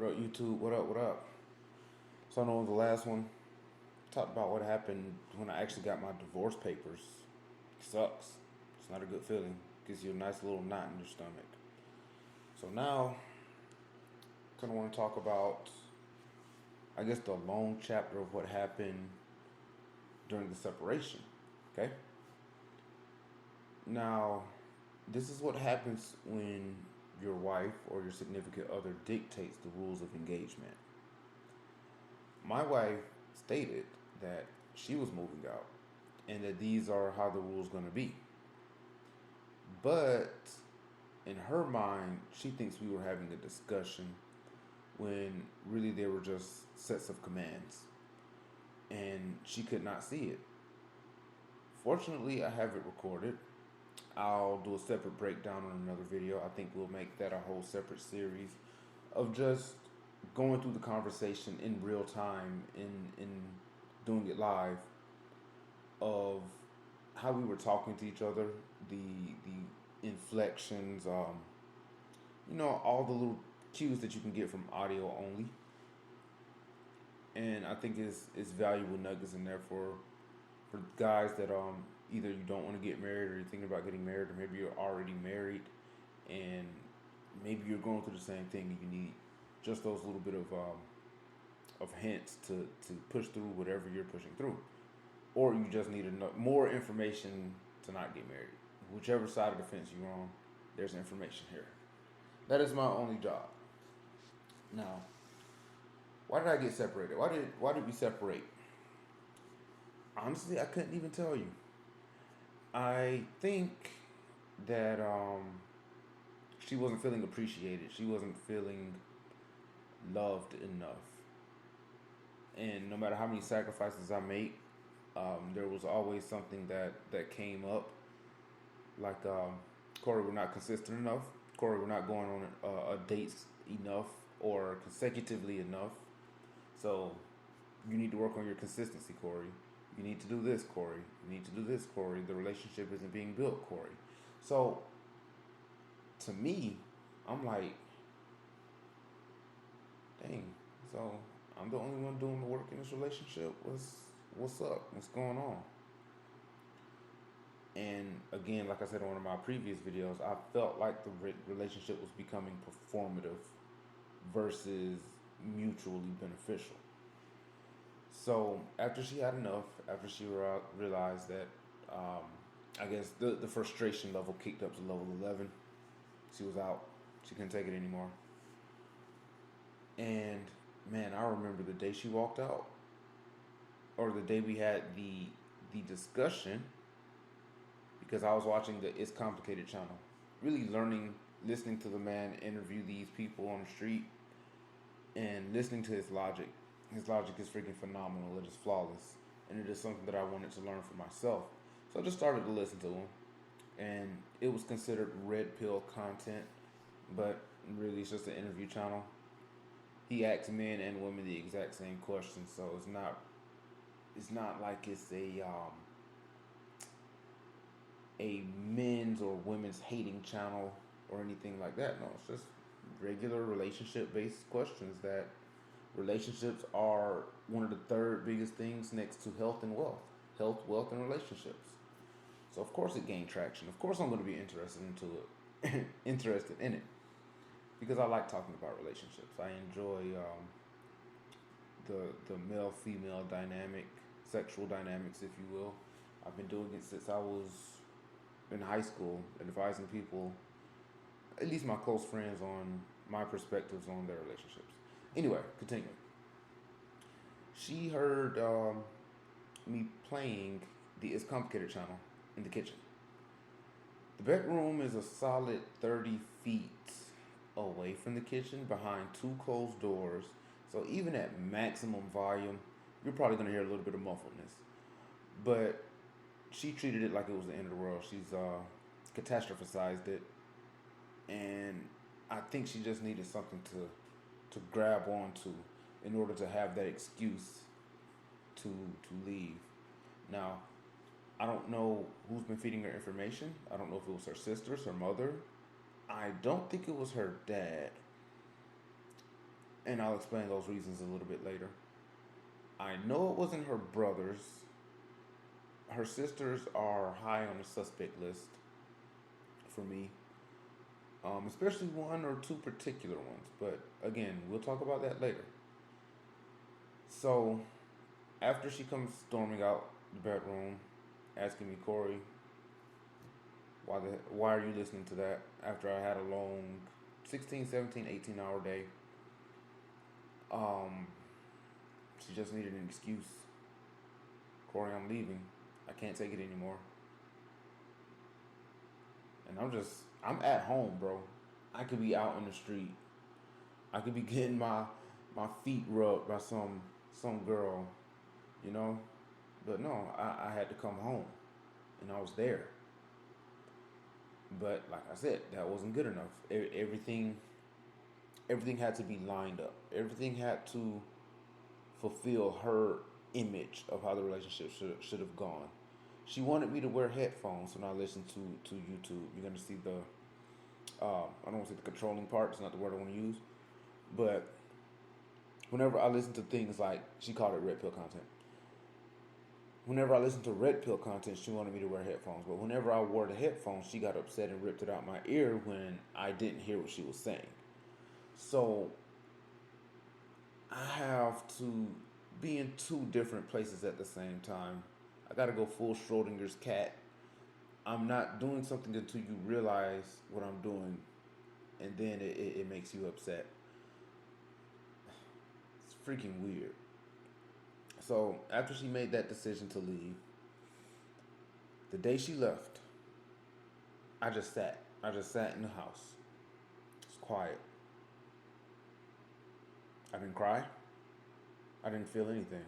What up, YouTube? What up? What up? So I know the last one talked about what happened when I actually got my divorce papers. Sucks. It's not a good feeling. Gives you a nice little knot in your stomach. So now, kind of want to talk about, I guess, the long chapter of what happened during the separation. Okay. Now, this is what happens when your wife or your significant other dictates the rules of engagement. My wife stated that she was moving out and that these are how the rules going to be. But in her mind, she thinks we were having a discussion when really they were just sets of commands and she could not see it. Fortunately, I have it recorded. I'll do a separate breakdown on another video. I think we'll make that a whole separate series of just going through the conversation in real time, in doing it live, of how we were talking to each other, the inflections, all the little cues that you can get from audio only. And I think it's valuable nuggets in there for guys that either you don't want to get married or you're thinking about getting married, or maybe you're already married and maybe you're going through the same thing and you need just those little bit of hints to push through whatever you're pushing through, or you just need more information to not get married. Whichever side of the fence you're on, there's information here. That is my only job. Now, why did I get separated? Why did we separate? Honestly, I couldn't even tell you. I think that she wasn't feeling appreciated. She wasn't feeling loved enough. And no matter how many sacrifices I make, there was always something that came up. Like, Corey, we're not consistent enough. Corey, we're not going on dates enough or consecutively enough. So you need to work on your consistency, Corey. You need to do this, Corey. You need to do this, Corey. The relationship isn't being built, Corey. So to me, I'm like, dang. So I'm the only one doing the work in this relationship. What's up? What's going on? And again, like I said in one of my previous videos, I felt like the relationship was becoming performative versus mutually beneficial. So after she had enough, after she realized that, I guess the frustration level kicked up to level 11. She was out. She couldn't take it anymore. And man, I remember the day she walked out, or the day we had the discussion, because I was watching the It's Complicated channel, really learning, listening to the man interview these people on the street, and listening to his logic. His logic is freaking phenomenal. It is flawless, and it is something that I wanted to learn for myself. So I just started to listen to him, and it was considered red pill content, but really it's just an interview channel. He asks men and women the exact same questions, so it's not like it's a men's or women's hating channel or anything like that. No, it's just regular relationship based questions. That relationships are one of the third biggest things next to health and wealth. Health, wealth, and relationships. So of course it gained traction. Of course I'm going to be interested into it, interested in it, because I like talking about relationships. I enjoy the male female dynamic, sexual dynamics, if you will. I've been doing it since I was in high school, advising people, at least my close friends, on my perspectives on their relationships. Anyway, continuing. She heard me playing the It's Complicated channel in the kitchen. The bedroom is a solid 30 feet away from the kitchen, behind two closed doors. So even at maximum volume, you're probably going to hear a little bit of muffledness. But she treated it like it was the end of the world. She's catastrophized it, and I think she just needed something to grab onto in order to have that excuse to leave. Now, I don't know who's been feeding her information. I don't know if it was her sisters, her mother. I don't think it was her dad. and I'll explain those reasons a little bit later. I know it wasn't her brothers. Her sisters are high on the suspect list for me, especially one or two particular ones. But again, we'll talk about that later. So after she comes storming out the bedroom, asking me, Corey, why are you listening to that? After I had a long 16, 17, 18 hour day, um, she just needed an excuse. Corey, I'm leaving. I can't take it anymore. And I'm at home, bro. I could be out in the street. I could be getting my feet rubbed by some girl, you know. But no, I had to come home, and I was there. But like I said, that wasn't good enough. Everything had to be lined up. Everything had to fulfill her image of how the relationship should have gone. She wanted me to wear headphones when I listened to YouTube. You're gonna see the I don't want to say the controlling part. It's not the word I want to use, but whenever I listen to things like she called it red pill content. Whenever I listened to red pill content, she wanted me to wear headphones. But whenever I wore the headphones, she got upset and ripped it out my ear when I didn't hear what she was saying. So I have to be in two different places at the same time. I gotta go full Schrodinger's cat. I'm not doing something until you realize what I'm doing, and then it makes you upset. It's freaking weird. So after she made that decision to leave, the day she left, I just sat. I just sat in the house. It's quiet. I didn't cry. I didn't feel anything.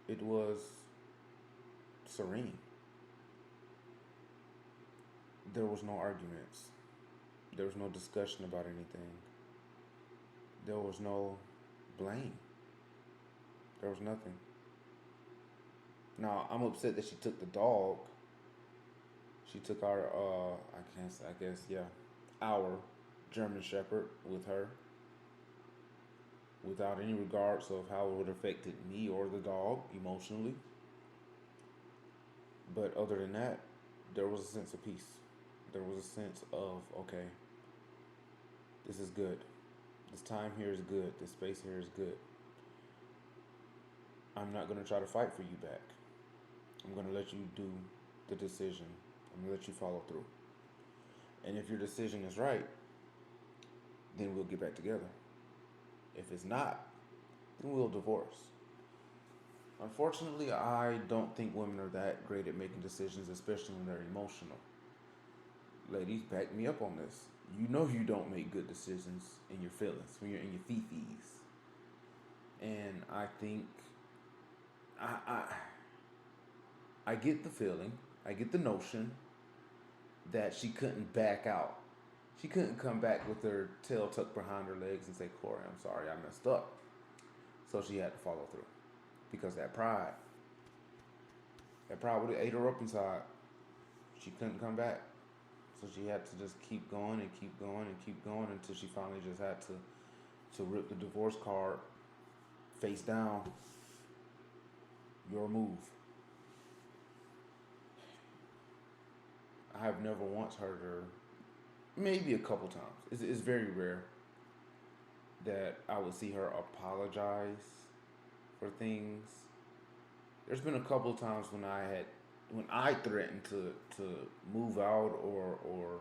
It was serene. There was no arguments. There was no discussion about anything. There was no blame. There was nothing. Now I'm upset that she took the dog. She took our I guess yeah, our German Shepherd with her without any regards of how it would have affected me or the dog emotionally. But other than that, there was a sense of peace. There was a sense of, okay, this is good. This time here is good. This space here is good. I'm not going to try to fight for you back. I'm going to let you do the decision. I'm going to let you follow through. And if your decision is right, then we'll get back together. If it's not, then we'll divorce. Unfortunately, I don't think women are that great at making decisions, especially when they're emotional. Ladies, back me up on this. You know you don't make good decisions in your feelings, when you're in your fifis. And I think I, I I get the feeling, I get the notion that she couldn't back out. She couldn't come back with her tail tucked behind her legs and say, Corey, I'm sorry, I messed up. So she had to follow through. Because that pride would have ate her up inside. She couldn't come back. So she had to just keep going and keep going and keep going until she finally just had to rip the divorce card face down. Your move. I have never once heard her, maybe a couple times. It's very rare that I would see her apologize for things. There's been a couple of times when I threatened to move out or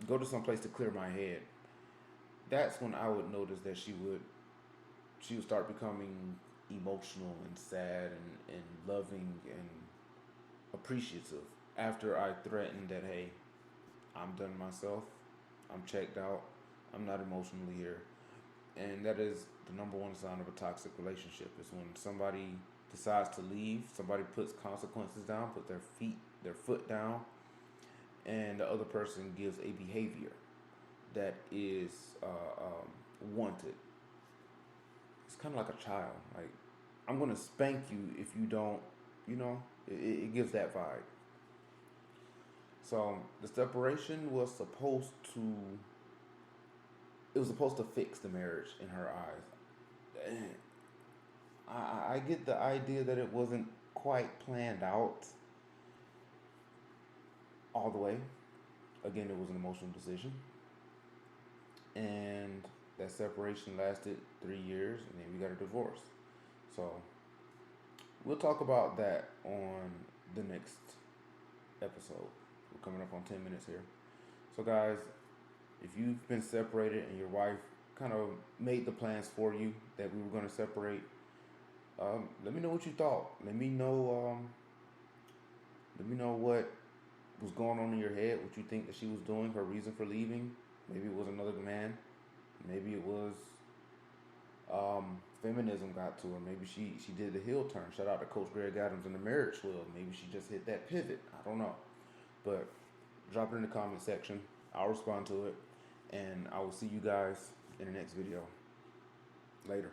go to some place to clear my head. That's when I would notice that she would start becoming emotional and sad and loving and appreciative after I threatened that, hey, I'm done myself, I'm checked out, I'm not emotionally here. And that is the number one sign of a toxic relationship is when somebody decides to leave, somebody puts consequences down, put their foot down, and the other person gives a behavior that is wanted. It's kind of like a child. Like, I'm gonna spank you if you don't, it gives that vibe. So the separation was supposed to it was supposed to fix the marriage in her eyes. And I get the idea that it wasn't quite planned out all the way. Again, it was an emotional decision, and that separation lasted 3 years, and then we got a divorce. So we'll talk about that on the next episode. We're coming up on 10 minutes here. So, guys, if you've been separated and your wife kind of made the plans for you that we were going to separate, let me know what you thought. Let me know. Let me know what was going on in your head. What you think that she was doing. Her reason for leaving. Maybe it was another man. Maybe it was feminism got to her. Maybe she did the heel turn. Shout out to Coach Greg Adams and the Marriage Wheel. Maybe she just hit that pivot. I don't know. But drop it in the comment section. I'll respond to it. And I will see you guys in the next video. Later.